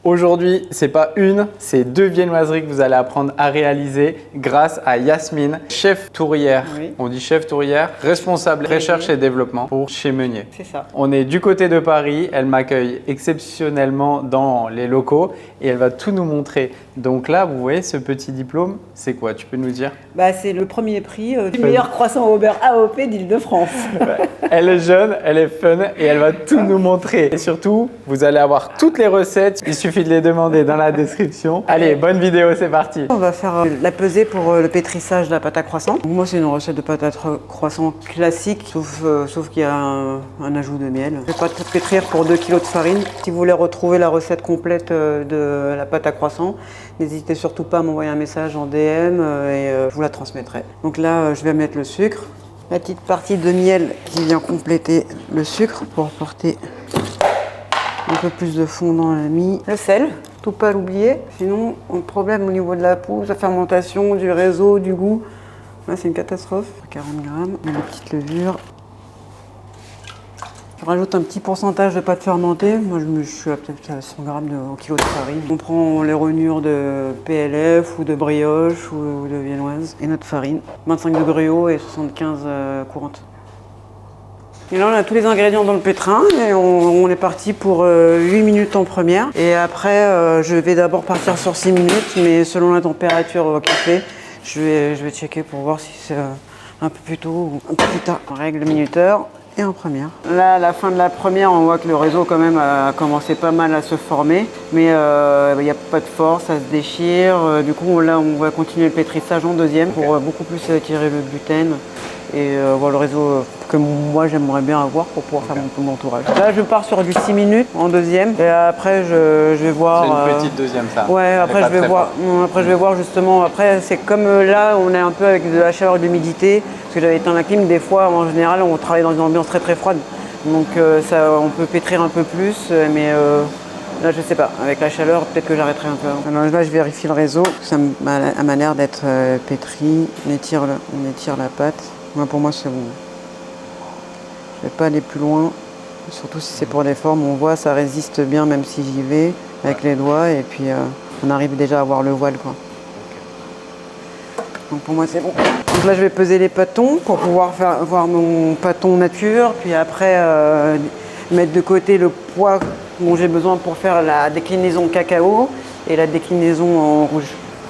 Aujourd'hui, c'est pas une, c'est 2 viennoiseries que vous allez apprendre à réaliser grâce à Yasmine, chef tourrière. Oui. On dit chef tourrière, responsable recherche et développement pour chez Meunier. C'est ça. On est du côté de Paris, elle m'accueille exceptionnellement dans les locaux et elle va tout nous montrer. Donc là, vous voyez ce petit diplôme, c'est quoi? Tu peux nous dire? Bah, c'est le premier prix du meilleur croissant au beurre AOP d'Île-de-France. Elle est jeune, elle est fun et elle va tout nous montrer. Et surtout, vous allez avoir toutes les recettes. Il suffit de les demander dans la description. Allez, bonne vidéo, c'est parti. On va faire la pesée pour le pétrissage de la pâte à croissant. Moi, c'est une recette de pâte à croissant classique, sauf qu'il y a un ajout de miel. Je vais pas tout pétrir pour 2 kg de farine. Si vous voulez retrouver la recette complète de la pâte à croissant, n'hésitez surtout pas à m'envoyer un message en DM et je vous la transmettrai. Donc là, je vais mettre le sucre. La petite partie de miel qui vient compléter le sucre pour apporter un peu plus de fond dans la mie. Le sel, tout pas l'oublier. Sinon, on a un problème au niveau de la pousse, la fermentation, du réseau, du goût. Là, c'est une catastrophe. 40 grammes, une petite levure. Je rajoute un petit pourcentage de pâte fermentée. Moi, je suis peut-être à 100 grammes au kilo de farine. On prend les rognures de PLF ou de brioche ou de viennoise et notre farine. 25 degrés haut et 75 courantes. Et là, on a tous les ingrédients dans le pétrin et on est parti pour 8 minutes en première. Et après, je vais d'abord partir sur 6 minutes, mais selon la température qu'il fait, je vais checker pour voir si c'est un peu plus tôt ou un peu plus tard. On règle le minuteur. Et en première. Là, à la fin de la première, on voit que le réseau quand même a commencé pas mal à se former, mais il n'y a pas de force, ça se déchire. Du coup, là, on va continuer le pétrissage en deuxième pour beaucoup plus tirer le gluten et voir le réseau que moi j'aimerais bien avoir pour pouvoir faire mon entourage. Là, je pars sur du 6 minutes en deuxième et après je vais voir. C'est une petite deuxième, ça. Ouais, après je vais voir. Après je vais voir justement. Après, c'est comme là, on est un peu avec de la chaleur et de l'humidité. Parce que j'avais éteint la clim, des fois, en général, on travaille dans une ambiance très très froide. Donc ça, on peut pétrir un peu plus, mais là, je sais pas. Avec la chaleur, peut-être que j'arrêterai un peu. Alors là, je vérifie le réseau. Ça m'a l'air d'être pétri. On étire la pâte. Moi, pour moi, c'est bon. Je vais pas aller plus loin, surtout si c'est pour les formes. On voit, ça résiste bien, même si j'y vais avec les doigts. Et puis, on arrive déjà à voir le voile, quoi. Donc pour moi c'est bon. Donc là je vais peser les pâtons pour pouvoir voir mon pâton nature, puis après mettre de côté le poids dont j'ai besoin pour faire la déclinaison cacao et la déclinaison en rouge.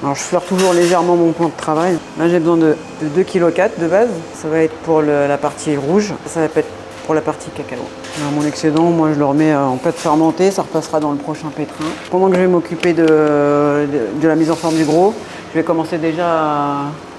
Alors je fleure toujours légèrement mon plan de travail. Là j'ai besoin de 2,4 kg de base. Ça va être pour la partie rouge, ça va être pour la partie cacao. Alors mon excédent, moi je le remets en pâte fermentée, ça repassera dans le prochain pétrin. Pendant que je vais m'occuper de la mise en forme du gros, je vais commencer déjà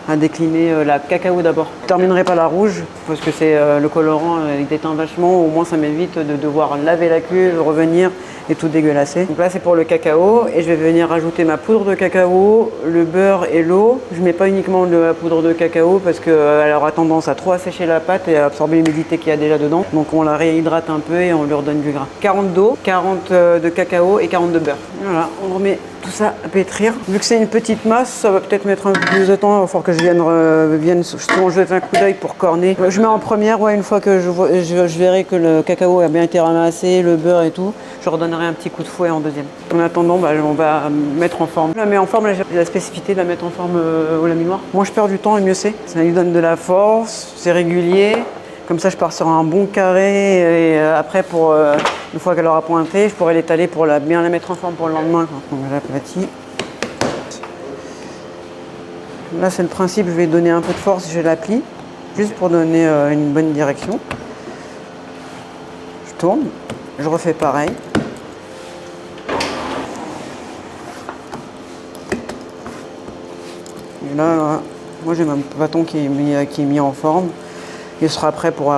à décliner la cacao d'abord. Je ne terminerai pas la rouge parce que c'est le colorant, il déteint vachement. Au moins ça m'évite de devoir laver la cuve, revenir et tout dégueulasser. Donc là c'est pour le cacao et je vais venir rajouter ma poudre de cacao, le beurre et l'eau. Je ne mets pas uniquement de la poudre de cacao parce qu'elle aura tendance à trop assécher la pâte et à absorber l'humidité qu'il y a déjà dedans. Donc on la réhydrate un peu et on lui redonne du gras. 40 d'eau, 40 de cacao et 40 de beurre. Voilà, on remet tout ça à pétrir. Vu que c'est une petite masse, ça va peut-être mettre un peu plus de temps. Il va falloir que je vienne justement jeter un coup d'œil pour corner. Je mets en première, ouais, une fois que je verrai que le cacao a bien été ramassé, le beurre et tout, je redonnerai un petit coup de fouet en deuxième. En attendant, on va mettre en forme. Je la mets en forme, j'ai la spécificité de la mettre en forme au laminoir. Moins je perds du temps et mieux c'est. Ça lui donne de la force, c'est régulier. Comme ça, je pars sur un bon carré et après, une fois qu'elle aura pointé, je pourrai l'étaler pour bien la mettre en forme pour le lendemain. Donc, j'aplatis. Là, c'est le principe, je vais donner un peu de force, je l'applique, juste pour donner une bonne direction. Je tourne, je refais pareil. Et là, moi j'ai mon bâton qui est mis en forme. Il sera prêt pour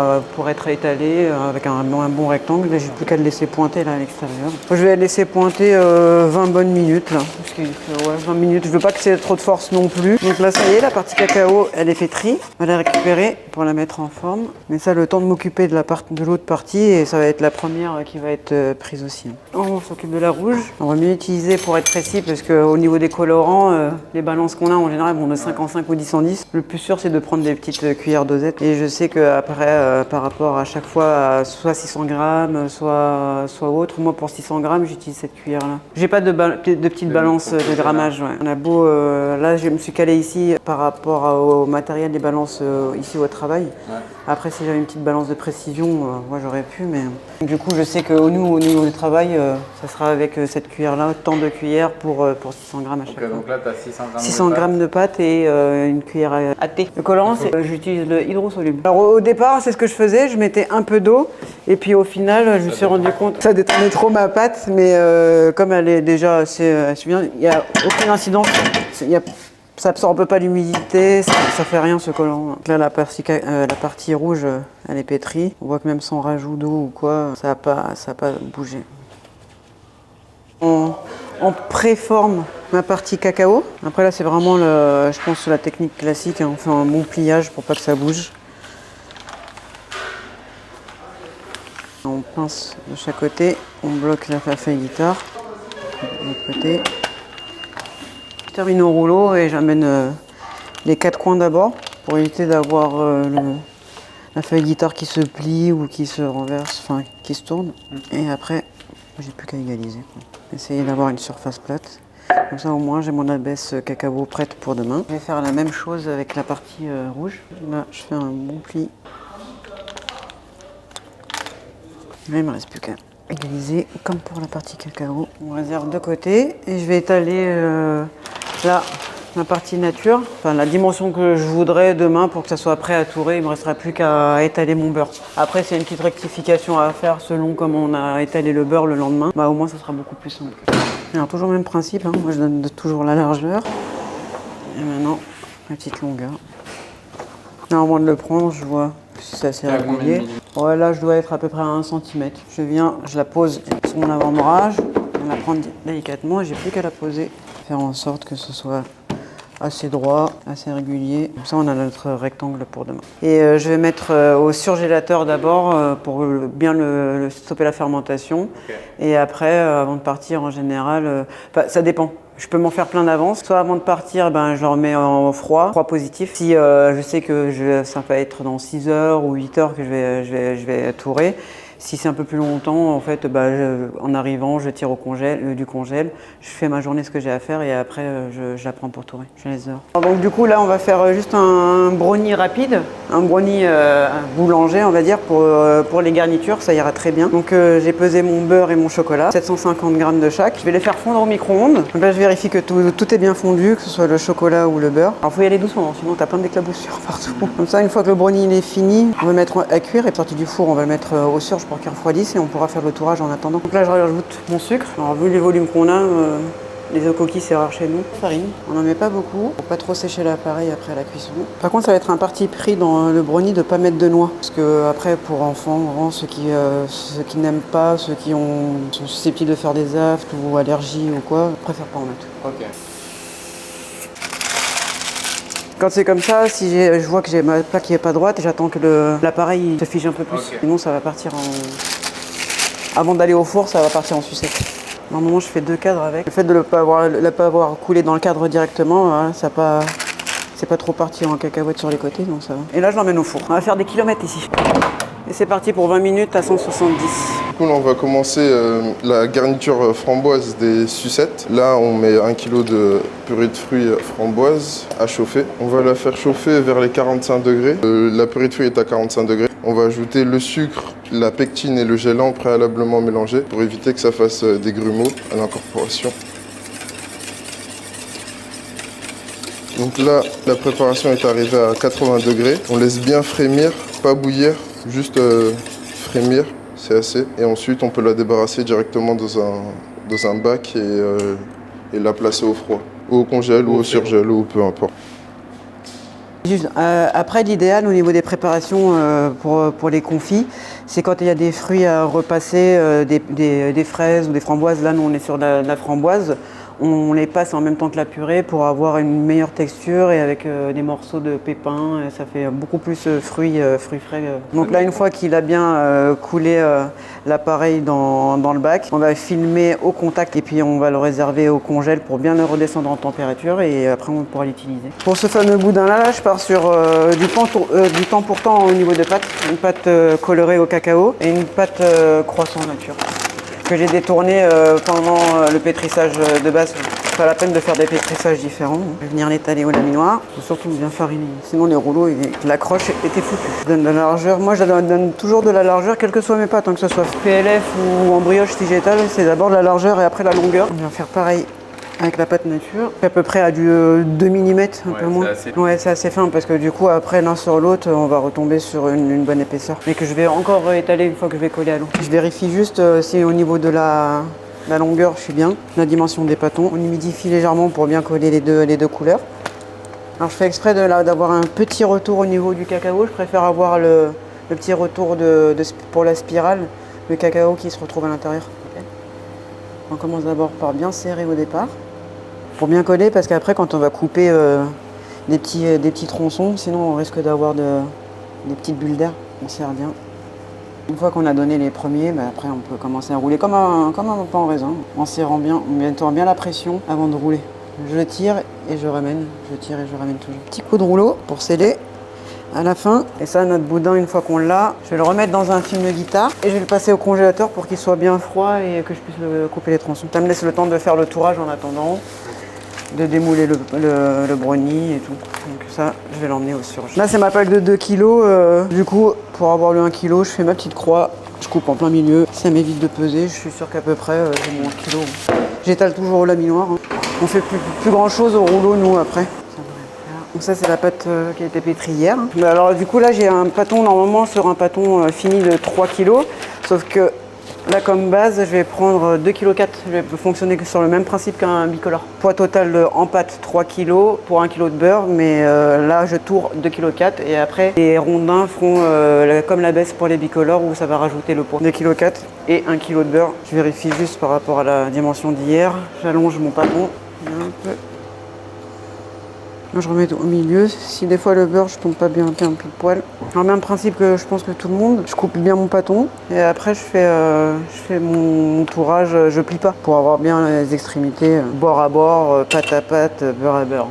être étalé avec un bon rectangle. Là, j'ai plus qu'à le laisser pointer là, à l'extérieur. Je vais le laisser pointer 20 bonnes minutes. Là, parce qu'il fait 20 minutes. Je veux pas que c'est trop de force non plus. Donc là, ça y est, la partie cacao, elle est pétrie. On va la récupérer pour la mettre en forme. Mais ça, le temps de m'occuper de l'autre partie. Et ça va être la première qui va être prise aussi. On s'occupe de la rouge. On va mieux utiliser pour être précis parce qu'au niveau des colorants, les balances qu'on a en général vont de 5 en 5 ou 10 en 10. Le plus sûr, c'est de prendre des petites cuillères dosettes. Et je sais que après, par rapport à chaque fois, soit 600 grammes, soit autre, moi pour 600 grammes, j'utilise cette cuillère-là. J'ai pas de petite balance de grammage. Ouais. On a beau, là, je me suis calée ici par rapport au matériel des balances ici au travail. Ouais. Après, si j'avais une petite balance de précision, moi j'aurais pu, mais du coup, je sais que nous, au niveau du travail, ça sera avec cette cuillère-là, tant de cuillères pour 600 grammes à chaque fois. Donc là, tu as 600 grammes 600 grammes de pâte et une cuillère à thé. Le collant, j'utilise le hydrosoluble. Alors au départ, c'est ce que je faisais, je mettais un peu d'eau et puis au final, je me suis rendu compte que ça détendait trop ma pâte, mais comme elle est déjà assez bien, il n'y a aucune incidence. Ça absorbe pas l'humidité, ça fait rien ce collant. Donc là, la partie rouge, elle est pétrie. On voit que même sans rajout d'eau ou quoi, ça n'a pas bougé. On préforme ma partie cacao. Après là, c'est vraiment, je pense, la technique classique. Hein. On fait un bon pliage pour pas que ça bouge. On pince de chaque côté, on bloque la feuille guitare de l'autre côté. Je termine au rouleau et j'amène les 4 coins d'abord pour éviter d'avoir la feuille guitare qui se plie ou qui se renverse, enfin qui se tourne. Et après, j'ai plus qu'à égaliser. Essayer d'avoir une surface plate. Comme ça au moins j'ai mon abaisse cacao prête pour demain. Je vais faire la même chose avec la partie rouge. Là, je fais un bon pli. Là, il ne me reste plus qu'à égaliser comme pour la partie cacao. On réserve de côté et je vais étaler là la partie nature, enfin la dimension que je voudrais demain pour que ça soit prêt à tourer. Il ne me restera plus qu'à étaler mon beurre. Après, c'est une petite rectification à faire selon comment on a étalé le beurre le lendemain. Bah, au moins, ça sera beaucoup plus simple. Alors, toujours le même principe, hein. Moi je donne toujours la largeur. Et maintenant, la petite longueur. Là, avant de le prendre, je vois si c'est assez régulier. Ouais, là, je dois être à peu près à 1 cm. Je viens, je la pose sur mon avant-bras, on la prend délicatement et j'ai plus qu'à la poser. Faire en sorte que ce soit assez droit, assez régulier. Comme ça, on a notre rectangle pour demain. Et je vais mettre au surgélateur d'abord pour bien stopper la fermentation. Okay. Et après, avant de partir, en général, ça dépend. Je peux m'en faire plein d'avance. Soit avant de partir, je le remets en froid positif. Si je sais que ça va être dans 6 heures ou 8 heures que je vais tourer. Si c'est un peu plus longtemps, en fait, en arrivant, je tire du congèle, je fais ma journée ce que j'ai à faire et après, je la prends pour tourer. Je les heures. Donc du coup, là, on va faire juste un brownie rapide, un brownie boulanger, on va dire, pour les garnitures, ça ira très bien. Donc j'ai pesé mon beurre et mon chocolat, 750 grammes de chaque. Je vais les faire fondre au micro-ondes. Donc là, je vérifie que tout est bien fondu, que ce soit le chocolat ou le beurre. Alors, il faut y aller doucement, sinon tu as plein d'éclaboussures partout. Comme ça, une fois que le brownie il est fini, on va le mettre à cuire et sorti du four, on va le mettre au surge pour qu'il refroidisse et on pourra faire le tourage en attendant. Donc là, je rajoute mon sucre. Alors, vu les volumes qu'on a, les œufs coquilles, c'est rare chez nous. Farine, on n'en met pas beaucoup pour pas trop sécher l'appareil après la cuisson. Par contre, ça va être un parti pris dans le brownie de ne pas mettre de noix. Parce que après, pour enfants, ceux qui n'aiment pas, ceux qui sont susceptibles de faire des aftes ou allergies ou quoi, je préfère pas en mettre. Ok. Quand c'est comme ça, si je vois que j'ai ma plaque qui n'est pas droite, j'attends que l'appareil se fige un peu plus. Okay. Sinon, ça va partir avant d'aller au four, ça va partir en sucette. Normalement, je fais 2 cadres avec. Le fait de ne pas avoir coulé dans le cadre directement, c'est pas trop parti en cacahuète sur les côtés, donc ça va. Et là, je l'emmène au four. On va faire des kilomètres ici. Et c'est parti pour 20 minutes à 170. Du coup, là, on va commencer la garniture framboise des sucettes. Là, on met 1 kg de purée de fruits framboise à chauffer. On va la faire chauffer vers les 45 degrés. La purée de fruits est à 45 degrés. On va ajouter le sucre, la pectine et le gélant préalablement mélangés pour éviter que ça fasse des grumeaux à l'incorporation. Donc là, la préparation est arrivée à 80 degrés. On laisse bien frémir, pas bouillir, juste frémir, c'est assez. Et ensuite, on peut la débarrasser directement dans un bac et la placer au froid, ou au congèle, ou au surgèle, ou peu importe. Juste, après, l'idéal au niveau des préparations pour les confits, c'est quand il y a des fruits à repasser, des fraises ou des framboises. Là, nous, on est sur la framboise. on les passe en même temps que la purée pour avoir une meilleure texture et avec des morceaux de pépins. Et ça fait beaucoup plus fruits frais. Donc là, une fois qu'il a bien coulé l'appareil dans le bac, on va filmer au contact et puis on va le réserver au congèle pour bien le redescendre en température et après on pourra l'utiliser. Pour ce fameux boudin là, je pars sur du temps pour temps au niveau de pâte, une pâte colorée au cacao et une pâte croissant nature que j'ai détourné pendant le pétrissage de base. Pas la peine de faire des pétrissages différents. Je vais venir l'étaler au laminoir, faut surtout bien fariner, sinon les rouleaux, l'accroche était foutue. Je donne de la largeur, moi je donne toujours de la largeur, quelles que soient mes pâtes, que ce soit PLF ou en brioche si j'étale, c'est d'abord de la largeur et après la longueur. On va faire pareil avec la pâte nature, à peu près à du 2 mm, un peu moins. Ouais, c'est assez fin parce que du coup après l'un sur l'autre, on va retomber sur une bonne épaisseur. Mais que je vais encore étaler une fois que je vais coller à l'eau. Je vérifie juste si au niveau de la longueur, je suis bien. La dimension des pâtons, on humidifie légèrement pour bien coller les deux couleurs. Alors je fais exprès d'avoir un petit retour au niveau du cacao. Je préfère avoir le petit retour pour la spirale, le cacao qui se retrouve à l'intérieur. Okay. On commence d'abord par bien serrer au départ, pour bien coller parce qu'après quand on va couper des petits tronçons, sinon on risque d'avoir des petites bulles d'air. On serre bien. Une fois qu'on a donné les premiers, après on peut commencer à rouler comme un pain en raisin, en serrant bien, en mettant bien la pression avant de rouler. Je tire et je ramène, je tire et je ramène toujours. Petit coup de rouleau pour sceller à la fin. Et ça, notre boudin, une fois qu'on l'a, je vais le remettre dans un film de guitare et je vais le passer au congélateur pour qu'il soit bien froid et que je puisse couper les tronçons. Ça me laisse le temps de faire le tourage en attendant, de démouler le brownie et tout. Donc ça, je vais l'emmener au surgelé. Là, c'est ma plaque de 2 kg. Du coup, pour avoir le 1 kg, je fais ma petite croix. Je coupe en plein milieu. Ça m'évite de peser. Je suis sûr qu'à peu près, j'ai mon 1 kg. J'étale toujours au laminoir. On fait plus grand chose au rouleau, nous, après. Donc ça, c'est la pâte qui a été pétrie hier. Mais alors, du coup, là, j'ai un pâton, normalement, sur un pâton fini de 3 kg. Sauf que là, comme base, je vais prendre 2,4 kg. Je vais fonctionner sur le même principe qu'un bicolore. Poids total en pâte 3 kg pour 1 kg de beurre, mais là, je tourne 2,4 kg. Et après, les rondins feront comme la baisse pour les bicolores où ça va rajouter le poids. 2,4 kg et 1 kg de beurre. Je vérifie juste par rapport à la dimension d'hier. J'allonge mon pâton un peu. Moi, je remets au milieu. Si des fois le beurre, je tombe pas bien pile poil. Alors, même principe que je pense que tout le monde. Je coupe bien mon pâton et après je fais mon tourage. Je plie pas pour avoir bien les extrémités bord à bord, pâte à pâte, beurre à beurre.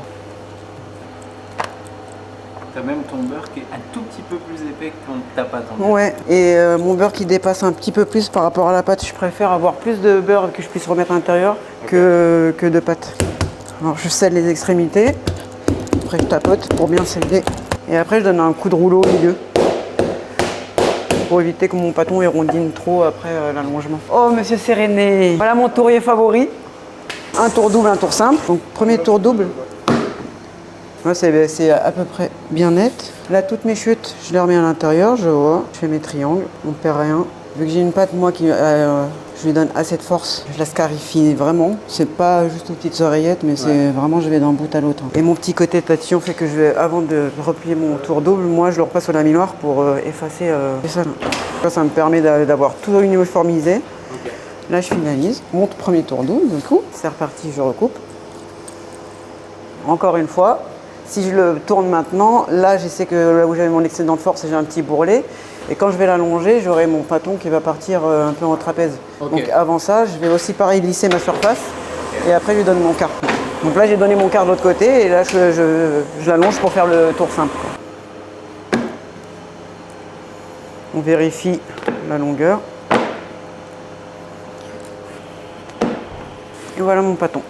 T'as même ton beurre qui est un tout petit peu plus épais que ta pâte. Ouais, et mon beurre qui dépasse un petit peu plus par rapport à la pâte. Je préfère avoir plus de beurre que je puisse remettre à l'intérieur que de pâte. Alors je scelle les extrémités. Après je tapote pour bien sceller. Et après je donne un coup de rouleau au milieu. Pour éviter que mon pâton érondine trop après l'allongement. Oh monsieur Séréné, voilà mon tourier favori. Un tour double, un tour simple. Donc premier tour double. Là c'est à peu près bien net. Là toutes mes chutes, je les remets à l'intérieur, je vois. Je fais mes triangles, on ne perd rien. Vu que j'ai une pâte moi qui je lui donne assez de force, je la scarifie vraiment. C'est pas juste aux petites oreillettes, mais c'est vraiment je vais d'un bout à l'autre. Et mon petit côté tatillon fait que je vais, avant de replier mon tour double, moi je le repasse au laminoir pour effacer ça. Ça me permet d'avoir tout uniformisé. Okay. Là je finalise. Mon premier tour double, du coup, c'est reparti, je recoupe. Encore une fois, si je le tourne maintenant, là je sais que là où j'avais mon excédent de force, j'ai un petit bourrelet. Et quand je vais l'allonger, j'aurai mon pâton qui va partir un peu en trapèze. Okay. Donc avant ça, je vais aussi pareil lisser ma surface et après je lui donne mon quart. Donc là j'ai donné mon quart de l'autre côté et là je l'allonge pour faire le tour simple. On vérifie la longueur. Et voilà mon pâton.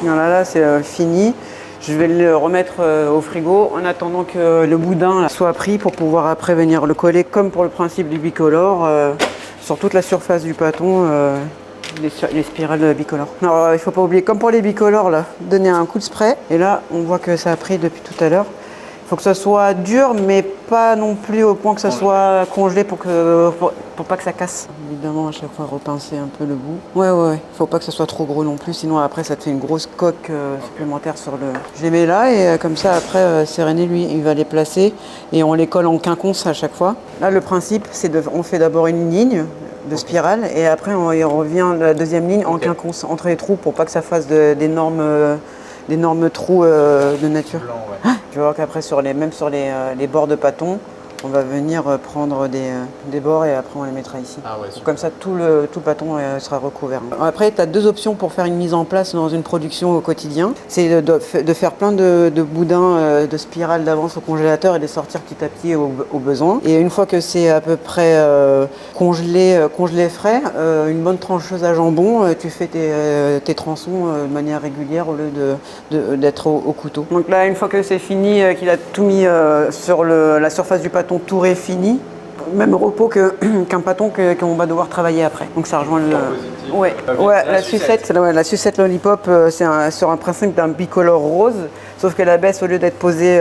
Voilà, là c'est fini. Je vais le remettre au frigo en attendant que le boudin soit pris pour pouvoir après venir le coller comme pour le principe du bicolore sur toute la surface du pâton, les spirales bicolores. Alors il ne faut pas oublier, comme pour les bicolores, là, donner un coup de spray. Et là on voit que ça a pris depuis tout à l'heure. Faut que ça soit dur, mais pas non plus au point que ça soit congelé pour pas que ça casse. Évidemment, à chaque fois, repincer un peu le bout. Ouais. Faut pas que ça soit trop gros non plus, sinon après, ça te fait une grosse coque supplémentaire sur le... Je les mets là et comme ça, après, Séréné, lui, il va les placer et on les colle en quinconce à chaque fois. Là, le principe, c'est on fait d'abord une ligne de spirale et après, on revient la deuxième ligne en quinconce entre les trous pour pas que ça fasse d'énormes trous de nature. Blanc, ouais. Tu vois qu'après, même sur les bords de pâton, on va venir prendre des bords et après on les mettra ici. Ah ouais, super. Comme ça, tout le pâton sera recouvert. Après, tu as deux options pour faire une mise en place dans une production au quotidien. C'est de faire plein de boudins de spirale d'avance au congélateur et les sortir petit à petit au besoin. Et une fois que c'est à peu près congelé frais, une bonne trancheuse à jambon, tu fais tes tronçons de manière régulière au lieu d'être au couteau. Donc là, une fois que c'est fini, qu'il a tout mis sur la surface du pâton, tout fini, même repos qu'un pâton qu'on va devoir travailler après. Donc ça rejoint le... Ouais, la sucette lollipop, c'est sur un principe d'un bicolore rose, sauf que la baisse, au lieu d'être posée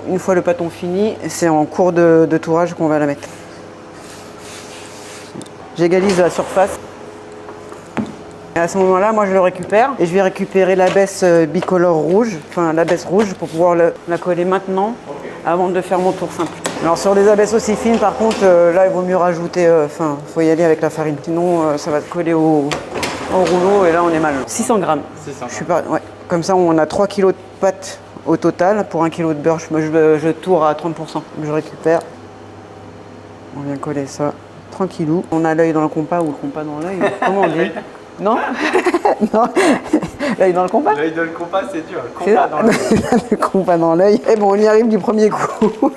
une fois le pâton fini, c'est en cours de tourage qu'on va la mettre. J'égalise la surface. Et à ce moment-là, moi je le récupère et je vais récupérer la baisse bicolore rouge, enfin la baisse rouge pour pouvoir la coller maintenant avant de faire mon tour simple. Alors sur des abaisses aussi fines, par contre, là il vaut mieux rajouter, faut y aller avec la farine, sinon ça va te coller au rouleau et là on est mal. 600 grammes. 600 grammes. Je suis pas, ouais. Comme ça on a 3 kg de pâte au total pour 1 kg de beurre. Je tourne à 30%. Je récupère. On vient coller ça tranquillou. On a l'œil dans le compas ou le compas dans l'œil. Comment on dit? Non. Non. L'œil dans le compas. L'œil dans le compas, c'est dur. Le compas dans l'œil. Le compas dans l'œil. Et bon, on y arrive du premier coup.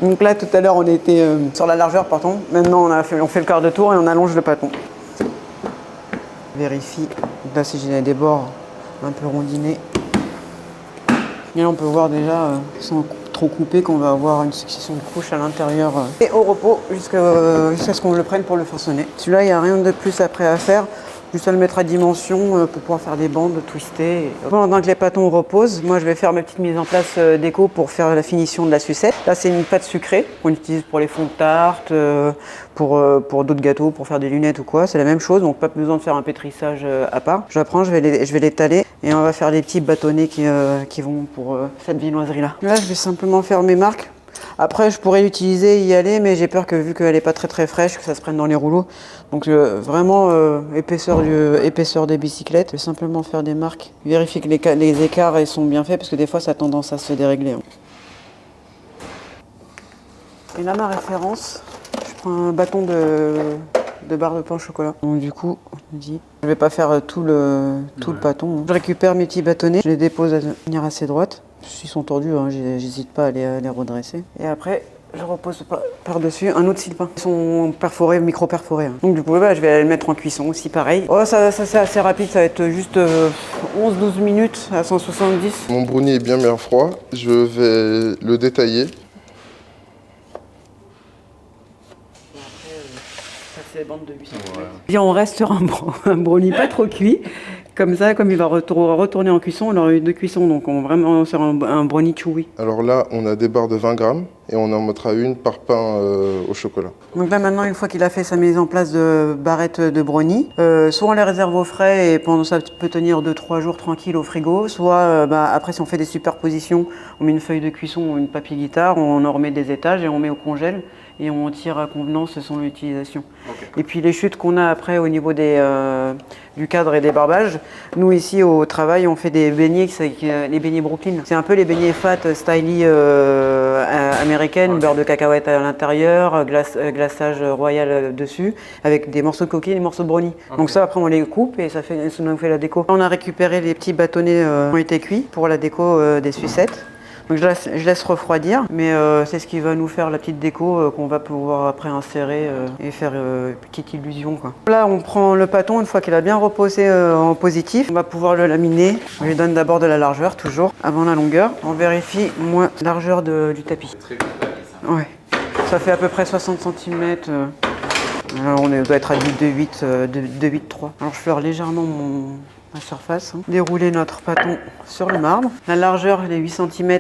Donc là, tout à l'heure, on était sur la largeur, pardon. Maintenant, on fait le quart de tour et on allonge le pâton. Vérifie. Là, si j'ai des bords un peu rondinés. Et là, on peut voir déjà, sans trop couper, qu'on va avoir une succession de couches à l'intérieur. Et au repos, jusqu'à ce qu'on le prenne pour le façonner. Celui-là, il n'y a rien de plus après à faire. Juste à le mettre à dimension pour pouvoir faire des bandes twistées. Pendant que les pâtons reposent, moi je vais faire ma petite mise en place déco pour faire la finition de la sucette. Là c'est une pâte sucrée qu'on utilise pour les fonds de tarte, pour d'autres gâteaux, pour faire des lunettes ou quoi. C'est la même chose, donc pas besoin de faire un pétrissage à part. Je la prends, je vais l'étaler et on va faire des petits bâtonnets qui vont pour cette viennoiserie là. Là je vais simplement faire mes marques. Après, je pourrais l'utiliser, y aller, mais j'ai peur que vu qu'elle n'est pas très fraîche, que ça se prenne dans les rouleaux. Donc vraiment, épaisseur des bicyclettes, je vais simplement faire des marques. Vérifier que les écarts ils sont bien faits, parce que des fois, ça a tendance à se dérégler. Et là, ma référence, je prends un bâton de barre de pain au chocolat. Donc du coup, je vais pas faire tout le bâton. Je récupère mes petits bâtonnets, je les dépose de manière assez droite. S'ils sont tordus, hein, j'hésite pas à les redresser. Et après, je repose par-dessus un autre sylvain. Ils sont perforés, micro-perforés. Hein. Donc du coup, je vais les mettre en cuisson aussi, pareil. Oh, ça c'est assez rapide, ça va être juste 11-12 minutes à 170. Mon brownie est bien froid, je vais le détailler. C'est bandes de 800 cm. Bien, on reste sur un brownie pas trop cuit. Comme ça, comme il va retourner en cuisson, on aura eu 2 cuissons, donc on va vraiment sur un brownie chewy. Alors là, on a des barres de 20 grammes et on en mettra une par pain au chocolat. Donc là maintenant, une fois qu'il a fait sa mise en place de barrettes de brownie, soit on les réserve au frais et pendant ça peut tenir 2-3 jours tranquille au frigo, soit après si on fait des superpositions, on met une feuille de cuisson ou une papier guitare, on en remet des étages et on met au congèle. Et on tire à convenance son utilisation. Okay. Et puis les chutes qu'on a après au niveau du cadre et des barbages, nous ici au travail on fait des beignets, les beignets Brooklyn. C'est un peu les beignets fat styli américaine, beurre de cacahuète à l'intérieur, glaçage royal dessus, avec des morceaux de coquille et des morceaux de brownie. Donc ça après on les coupe et ça nous fait la déco. On a récupéré les petits bâtonnets qui ont été cuits pour la déco des sucettes. Donc je laisse refroidir, mais c'est ce qui va nous faire la petite déco qu'on va pouvoir après insérer et faire une petite illusion, quoi. Là on prend le pâton, une fois qu'il a bien reposé en positif, on va pouvoir le laminer. On lui donne d'abord de la largeur, toujours, avant la longueur. On vérifie moins la largeur du tapis. C'est très bien, ça. Ouais. Ça fait à peu près 60 cm. Là on doit être à 2,8, 2,8,3. Alors je fleure légèrement ma surface. Dérouler notre pâton sur le marbre. La largeur, les 8 cm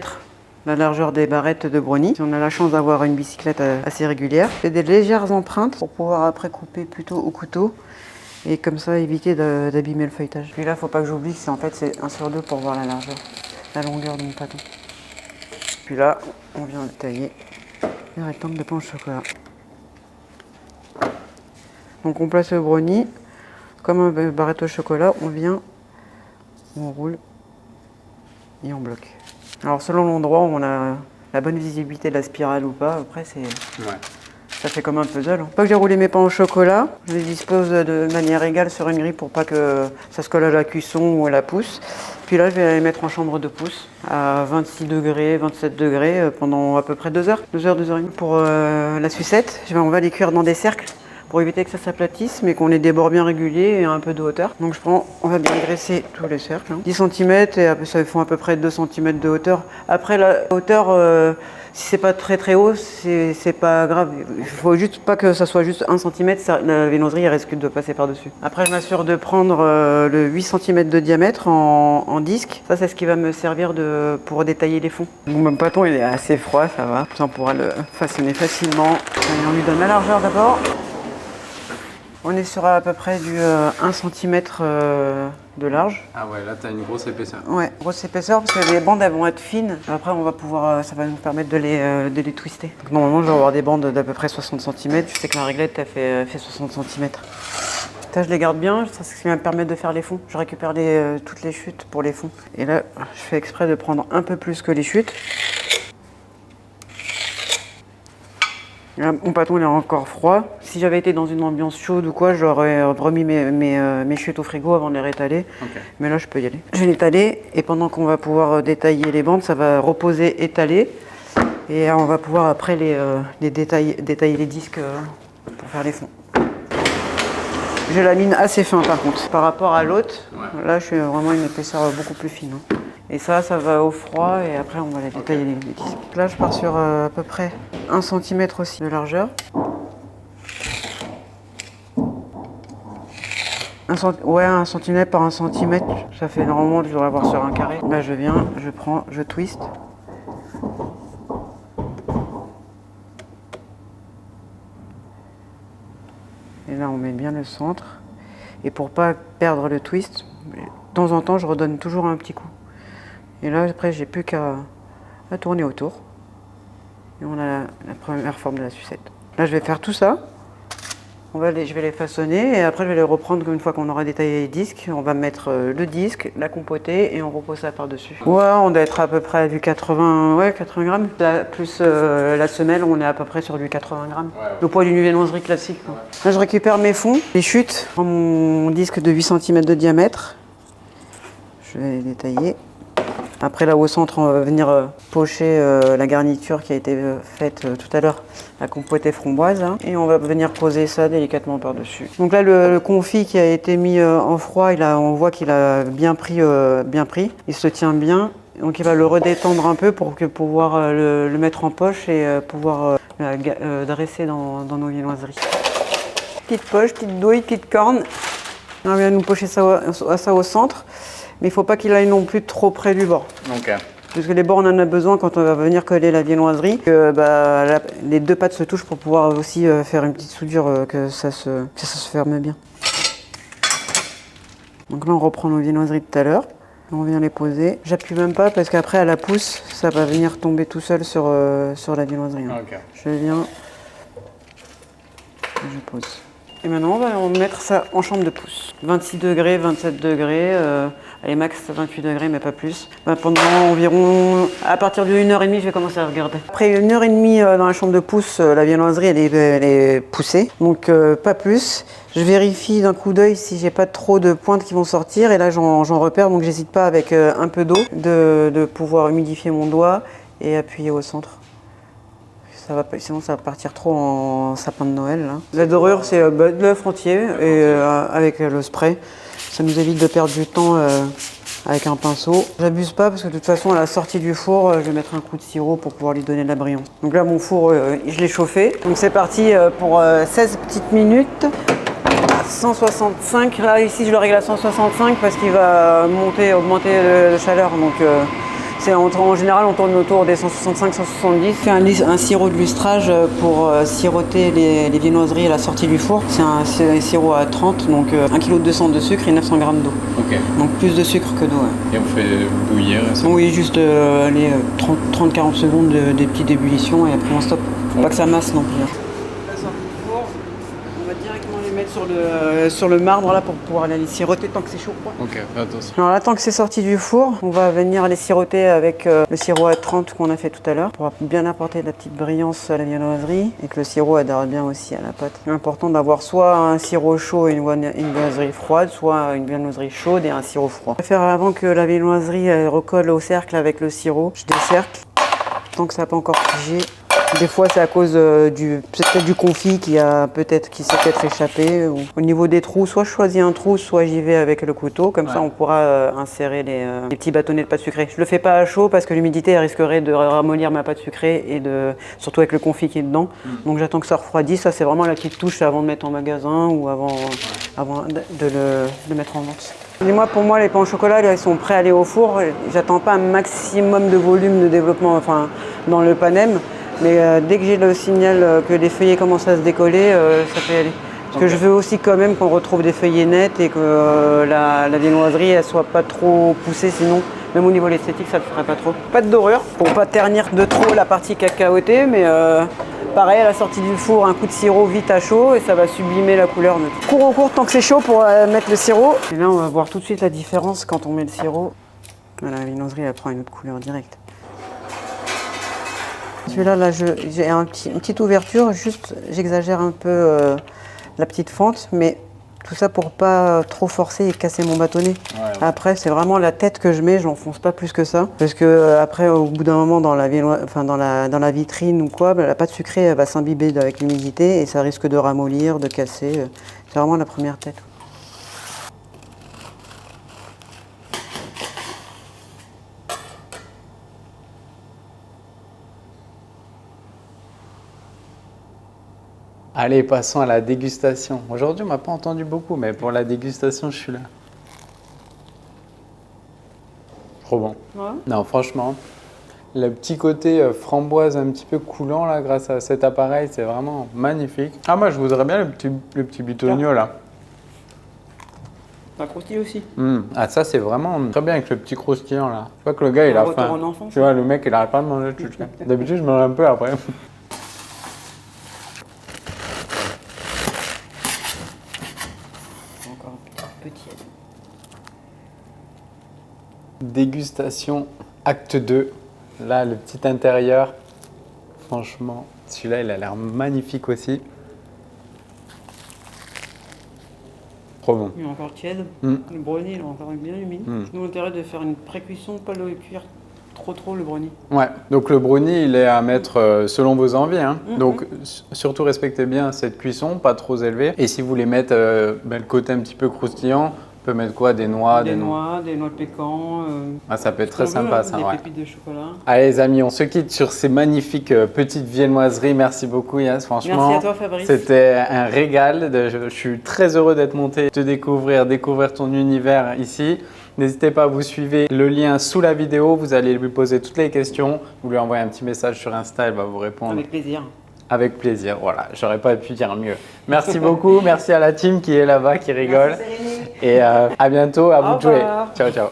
la largeur des barrettes de brownie. Si on a la chance d'avoir une bicyclette assez régulière. Je fais des légères empreintes pour pouvoir après couper plutôt au couteau. Et comme ça, éviter d'abîmer le feuilletage. Puis là, faut pas que j'oublie que c'est 1 sur 2 pour voir la largeur, la longueur de mon pâton. Puis là, on vient de tailler les rectangles de pain au chocolat. Donc on place le brownie. Comme un barrette au chocolat, on roule et on bloque. Alors selon l'endroit où on a la bonne visibilité de la spirale ou pas, après c'est... Ouais. Ça fait comme un puzzle. Une fois que j'ai roulé mes pains au chocolat, je les dispose de manière égale sur une grille pour pas que ça se colle à la cuisson ou à la pousse. Puis là, je vais les mettre en chambre de pousse à 26 degrés, 27 degrés pendant à peu près 2 heures. 2 heures, 2 heures et demie. Pour la sucette, on va les cuire dans des cercles pour éviter que ça s'aplatisse, mais qu'on ait des bords bien réguliers et un peu de hauteur. Donc on va bien graisser tous les cercles. 10 cm et ça font à peu près 2 cm de hauteur. Après la hauteur, si c'est pas très haut, c'est pas grave. Il faut juste pas que ça soit juste 1 cm, la viennoiserie risque de passer par-dessus. Après, je m'assure de prendre le 8 cm de diamètre en disque. Ça, c'est ce qui va me servir pour détailler les fonds. Bon, mon pâton, il est assez froid, ça va. Ça, on pourra le façonner facilement. Allez, on lui donne la largeur d'abord. On est sur à peu près du 1 cm de large. Ah ouais, là, tu as une grosse épaisseur. Ouais, grosse épaisseur parce que les bandes elles vont être fines. Après, on va pouvoir, ça va nous permettre de les twister. Donc, normalement, je vais avoir des bandes d'à peu près 60 cm. Je sais que la réglette, elle fait 60 cm. Ça, je les garde bien, c'est ce qui va me permettre de faire les fonds. Je récupère toutes les chutes pour les fonds. Et là, je fais exprès de prendre un peu plus que les chutes. Là, mon pâton il est encore froid. Si j'avais été dans une ambiance chaude ou quoi, j'aurais remis mes chutes au frigo avant de les rétaler. Okay. Mais là, je peux y aller. Je vais l'étaler et pendant qu'on va pouvoir détailler les bandes, ça va reposer étalé. Et on va pouvoir après détailler les disques pour faire les fonds. J'ai la mine assez fin par contre. Par rapport à l'autre, ouais. Là, je suis vraiment une épaisseur beaucoup plus fine. Hein. Et ça va au froid et après on va les détailler les disques. Là je pars sur à peu près 1 cm aussi de largeur. 1 cm par 1 cm, ça fait normalement je devrais avoir sur un carré. Là je viens, je prends, je twist. Et là on met bien le centre. Et pour pas perdre le twist, de temps en temps je redonne toujours un petit coup. Et là, après, j'ai plus qu'à tourner autour. Et on a la première forme de la sucette. Là, je vais faire tout ça. Je vais les façonner et après, je vais les reprendre une fois qu'on aura détaillé les disques. On va mettre le disque, la compoter et on repose ça par-dessus. Ouais, on doit être à peu près à du 80 grammes. Là, plus la semelle, on est à peu près sur du 80 grammes. Ouais. Le poids d'une viennoiserie classique. Ouais. Là, je récupère mes fonds, les chutes. Je prends mon disque de 8 cm de diamètre. Je vais les détailler. Après là au centre, on va venir pocher la garniture qui a été faite tout à l'heure, la compotée framboise. Hein, et on va venir poser ça délicatement par-dessus. Donc là le confit qui a été mis en froid, on voit qu'il a bien pris. Il se tient bien. Donc il va le redétendre un peu pour pouvoir le mettre en poche et pouvoir dresser dans nos viennoiseries. Petite poche, petite douille, petite corne. On vient nous pocher ça au centre. Mais il ne faut pas qu'il aille non plus trop près du bord. Okay. Parce que les bords, on en a besoin quand on va venir coller la viennoiserie. Les 2 pattes se touchent pour pouvoir aussi faire une petite soudure, que ça se ferme bien. Donc là, on reprend nos viennoiseries de tout à l'heure. On vient les poser. J'appuie même pas parce qu'après, à la pousse, ça va venir tomber tout seul sur la viennoiserie. Hein. Okay. Je viens, je pose. Et maintenant, on va mettre ça en chambre de pousse. 26 degrés, 27 degrés, allez max 28 degrés, mais pas plus. Pendant environ, à partir de 1h30, je vais commencer à regarder. Après 1h30 dans la chambre de pousse, la viennoiserie, elle est poussée, donc pas plus. Je vérifie d'un coup d'œil si j'ai pas trop de pointes qui vont sortir, et là j'en repère, donc j'hésite pas avec un peu d'eau de pouvoir humidifier mon doigt et appuyer au centre. Sinon ça va partir trop en sapin de Noël. Là. La dorure c'est de l'œuf entier et avec le spray. Ça nous évite de perdre du temps avec un pinceau. J'abuse pas parce que de toute façon à la sortie du four, je vais mettre un coup de sirop pour pouvoir lui donner de la brillance. Donc là mon four, je l'ai chauffé. Donc c'est parti pour 16 petites minutes. 165, là ici je le règle à 165 parce qu'il va augmenter de chaleur. Donc En général, on tourne autour des 165-170. C'est un sirop de lustrage pour siroter les viennoiseries à la sortie du four. C'est un sirop à 30, donc 1 kg 200 de sucre et 900 g d'eau. Ok. Donc plus de sucre que d'eau. Ouais. Et on fait bouillir. Oui, juste 30-40 secondes des petites ébullitions et après on stoppe. Faut pas que ça masse non plus. La sortie du four, on va directement les mettre sur le marbre là pour pouvoir aller les siroter tant que c'est chaud. Quoi. Ok, attention. Alors là, tant que c'est sorti du four, on va venir les siroter avec le sirop à 30 qu'on a fait tout à l'heure pour bien apporter de la petite brillance à la viennoiserie et que le sirop adhère bien aussi à la pâte. C'est important d'avoir soit un sirop chaud et une viennoiserie froide, soit une viennoiserie chaude et un sirop froid. Je vais faire avant que la viennoiserie recolle au cercle avec le sirop. Je décercle tant que ça n'a pas encore figé. Des fois, c'est à cause peut-être du confit qui s'est peut-être échappé. Au niveau des trous, soit je choisis un trou, soit j'y vais avec le couteau. Comme ça, on pourra insérer les petits bâtonnets de pâte sucrée. Je le fais pas à chaud parce que l'humidité risquerait de ramollir ma pâte sucrée et surtout avec le confit qui est dedans. Donc j'attends que ça refroidisse. Ça, c'est vraiment la petite touche avant de mettre en magasin ou avant de le mettre en vente. Et pour moi, les pains au chocolat, ils sont prêts à aller au four. J'attends pas un maximum de volume de développement dans le panem. Mais dès que j'ai le signal que les feuillets commencent à se décoller, ça peut y aller. Parce que je veux aussi quand même qu'on retrouve des feuillets nets et que la viennoiserie ne soit pas trop poussée, sinon même au niveau de l'esthétique ça ne le ferait pas trop. Pas de dorure pour pas ternir de trop la partie cacaotée, mais pareil à la sortie du four, un coup de sirop vite à chaud et ça va sublimer la couleur. Cours tant que c'est chaud pour mettre le sirop. Et là on va voir tout de suite la différence quand on met le sirop. La viennoiserie elle prend une autre couleur directe. Celui-là, j'ai une petite ouverture, juste j'exagère un peu la petite fente, mais tout ça pour pas trop forcer et casser mon bâtonnet. Ouais. Après, c'est vraiment la tête que je mets, je l'enfonce pas plus que ça. Parce que après, au bout d'un moment, dans la vitrine ou quoi, la pâte sucrée elle va s'imbiber avec l'humidité et ça risque de ramollir, de casser. C'est vraiment la première tête. Allez, passons à la dégustation. Aujourd'hui, on m'a pas entendu beaucoup, mais pour la dégustation, je suis là. Trop bon. Ouais. Non, franchement, le petit côté framboise un petit peu coulant là, grâce à cet appareil, c'est vraiment magnifique. Ah, moi, je voudrais bien le petit bitonio là. Ça croustille aussi. Ah, ça, c'est vraiment très bien avec le petit croustillant là. Je vois que le gars, il a faim. Tu vois, le mec, il arrête pas de manger tout ça. D'habitude, je mange un peu après. Dégustation, acte 2. Là, le petit intérieur. Franchement, celui-là, il a l'air magnifique aussi. Trop bon. Il est encore tiède. Le brownie, il est encore bien humide. Nous, l'intérêt de faire une pré-cuisson, pas le cuire trop le brownie. Ouais, donc le brownie, il est à mettre selon vos envies. Hein. Donc, surtout respectez bien cette cuisson, pas trop élevée. Et si vous voulez mettre le côté un petit peu croustillant, on peut mettre quoi? Des noix, des noix de pécan. Ça peut être très sympa, ça. Des pépites de chocolat. Allez, les amis, on se quitte sur ces magnifiques petites viennoiseries. Merci beaucoup, Yas. Franchement, merci à toi, Fabrice. C'était un régal. Je suis très heureux d'être monté, de découvrir ton univers ici. N'hésitez pas à vous suivre le lien sous la vidéo. Vous allez lui poser toutes les questions. Vous lui envoyez un petit message sur Insta, elle va vous répondre. Avec plaisir. Avec plaisir, voilà, j'aurais pas pu dire mieux. Merci beaucoup, merci à la team qui est là-bas, qui rigole. Merci, et à bientôt, à vous de jouer. Ciao, ciao.